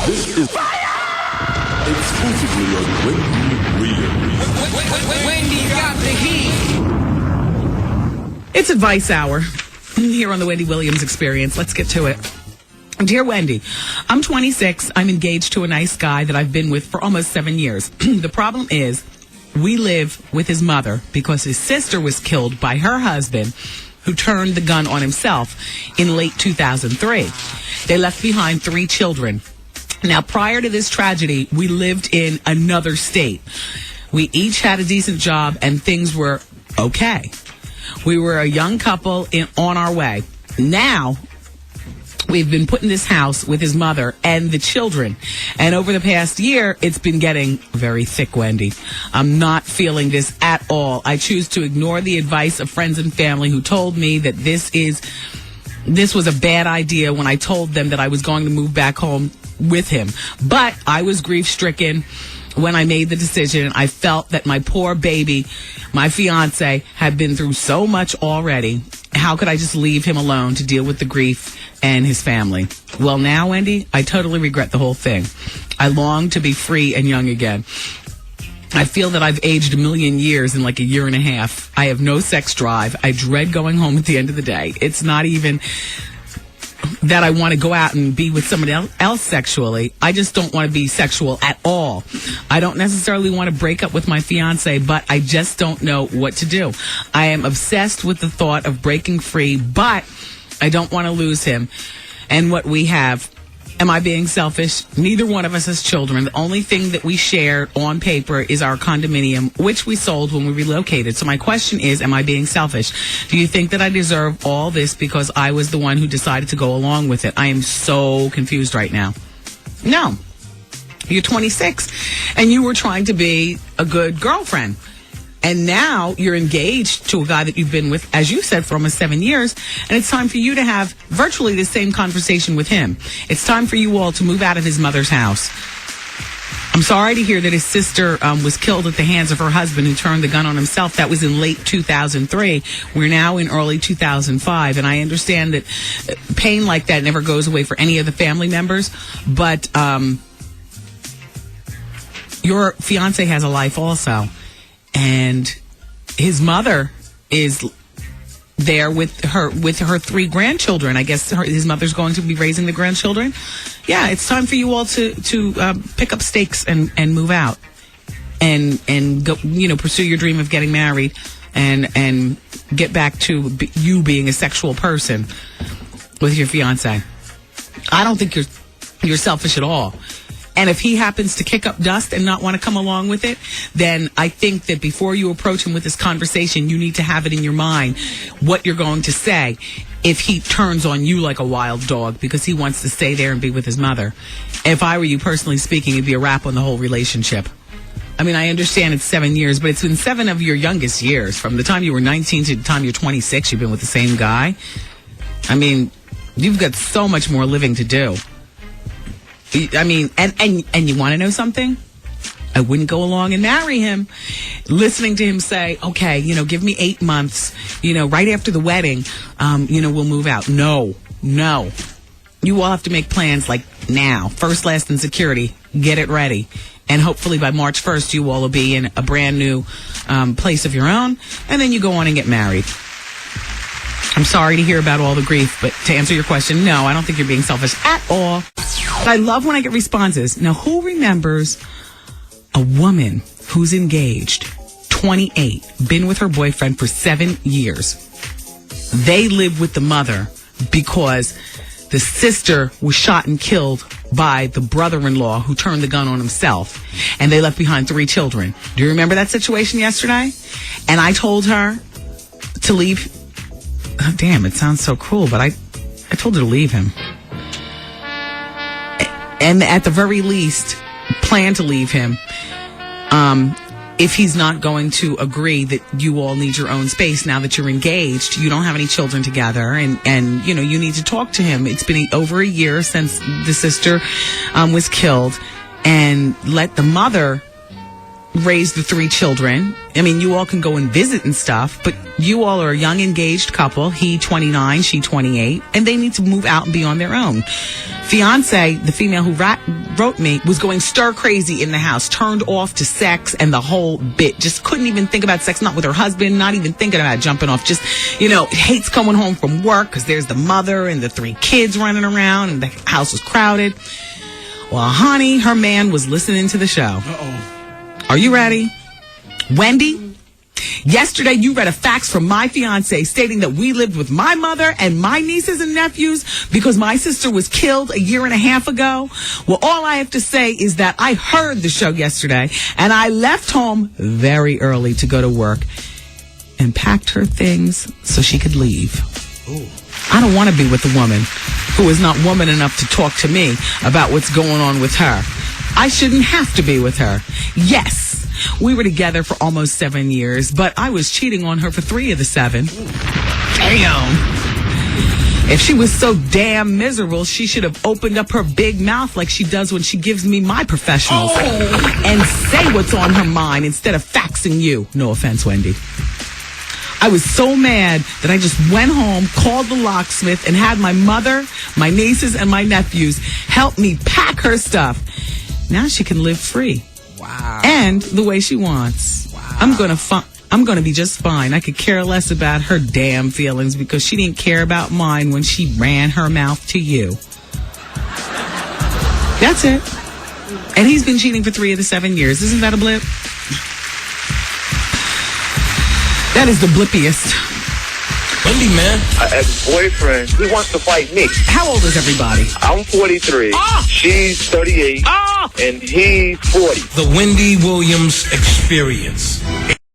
This is exclusively on Wendy Williams. Wendy got the heat. It's Advice Hour here on the Wendy Williams Experience. Let's get to it. Dear Wendy, I'm 26. I'm engaged to a nice guy that I've been with for almost 7 years. The problem is we live with his mother because his sister was killed by her husband, who turned the gun on himself in late 2003. They left behind 3 children. Now, prior to this tragedy, we lived in another state. We each had a decent job and things were okay. We were a young couple on our way. Now, we've been put in this house with his mother and the children. And over the past year, it's been getting very thick, Wendy. I'm not feeling this at all. I choose to ignore the advice of friends and family who told me that this was a bad idea when I told them that I was going to move back home with him. But I was grief-stricken when I made the decision. I felt that my poor baby, my fiance, had been through so much already. How could I just leave him alone to deal with the grief and his family? Well, now, Wendy, I totally regret the whole thing. I long to be free and young again. I feel that I've aged a million years in like a year and a half. I have no sex drive. I dread going home at the end of the day. It's not even that I want to go out and be with somebody else sexually. I just don't want to be sexual at all. I don't necessarily want to break up with my fiance, but I just don't know what to do. I am obsessed with the thought of breaking free, but I don't want to lose him and what we have. Am I being selfish? Neither one of us has children. The only thing that we share on paper is our condominium, which we sold when we relocated. So my question is, am I being selfish? Do you think that I deserve all this because I was the one who decided to go along with it? I am so confused right now. No. You're 26, and you were trying to be a good girlfriend. And now you're engaged to a guy that you've been with, as you said, for almost 7 years. And it's time for you to have virtually the same conversation with him. It's time for you all to move out of his mother's house. I'm sorry to hear that his sister was killed at the hands of her husband, who turned the gun on himself. That was in late 2003. We're now in early 2005. And I understand that pain like that never goes away for any of the family members. But your fiance has a life also. And his mother is there with her 3 grandchildren. I guess his mother's going to be raising the grandchildren. Yeah, it's time for you all to pick up stakes and move out and go, pursue your dream of getting married and get back to you being a sexual person with your fiance. I don't think you're selfish at all. And if he happens to kick up dust and not want to come along with it, then I think that before you approach him with this conversation, you need to have it in your mind what you're going to say if he turns on you like a wild dog because he wants to stay there and be with his mother. If I were you, personally speaking, it'd be a wrap on the whole relationship. I mean, I understand it's 7 years, but it's been 7 of your youngest years. From the time you were 19 to the time you're 26, you've been with the same guy. I mean, you've got so much more living to do. I mean, and you want to know something? I wouldn't go along and marry him. Listening to him say, okay, give me 8 months, right after the wedding, we'll move out. No. You all have to make plans like now. First, last, and security. Get it ready. And hopefully by March 1st, you all will be in a brand new place of your own. And then you go on and get married. I'm sorry to hear about all the grief, but to answer your question, no, I don't think you're being selfish at all. But I love when I get responses. Now, who remembers a woman who's engaged, 28, been with her boyfriend for 7 years? They live with the mother because the sister was shot and killed by the brother-in-law who turned the gun on himself. And they left behind 3 children. Do you remember that situation yesterday? And I told her to leave. Oh, damn, it sounds so cruel, but I told her to leave him. And at the very least, plan to leave him if he's not going to agree that you all need your own space now that you're engaged. You don't have any children together, and you need to talk to him. It's been over a year since the sister was killed, and let the mother raise the 3 children. I mean, you all can go and visit and stuff, but you all are a young engaged couple. He 29, she 28, and they need to move out and be on their own. Fiance, the female who wrote me, was going stir crazy in the house, turned off to sex and the whole bit. Just couldn't even think about sex, not with her husband, not even thinking about jumping off. Just, hates coming home from work because there's the mother and the 3 kids running around and the house was crowded. Well, honey, her man was listening to the show. Uh-oh. Are you ready? Wendy? Yesterday, you read a fax from my fiance stating that we lived with my mother and my nieces and nephews because my sister was killed a year and a half ago. Well, all I have to say is that I heard the show yesterday and I left home very early to go to work and packed her things so she could leave. Ooh. I don't want to be with a woman who is not woman enough to talk to me about what's going on with her. I shouldn't have to be with her. Yes. We were together for almost 7 years, but I was cheating on her for 3 of the 7. Damn. If she was so damn miserable, she should have opened up her big mouth like she does when she gives me my professionals and say what's on her mind instead of faxing you. No offense, Wendy. I was so mad that I just went home, called the locksmith, and had my mother, my nieces, and my nephews help me pack her stuff. Now she can live free. Wow. And the way she wants. Wow. I'm gonna be just fine. I could care less about her damn feelings because she didn't care about mine when she ran her mouth to you. That's it. And he's been cheating for 3 of the 7 years. Isn't that a blip? That is the blippiest. Wendy, man. Ex-boyfriend, he wants to fight me. How old is everybody? I'm 43. Ah! She's 38. Ah! And he's 40. The Wendy Williams Experience.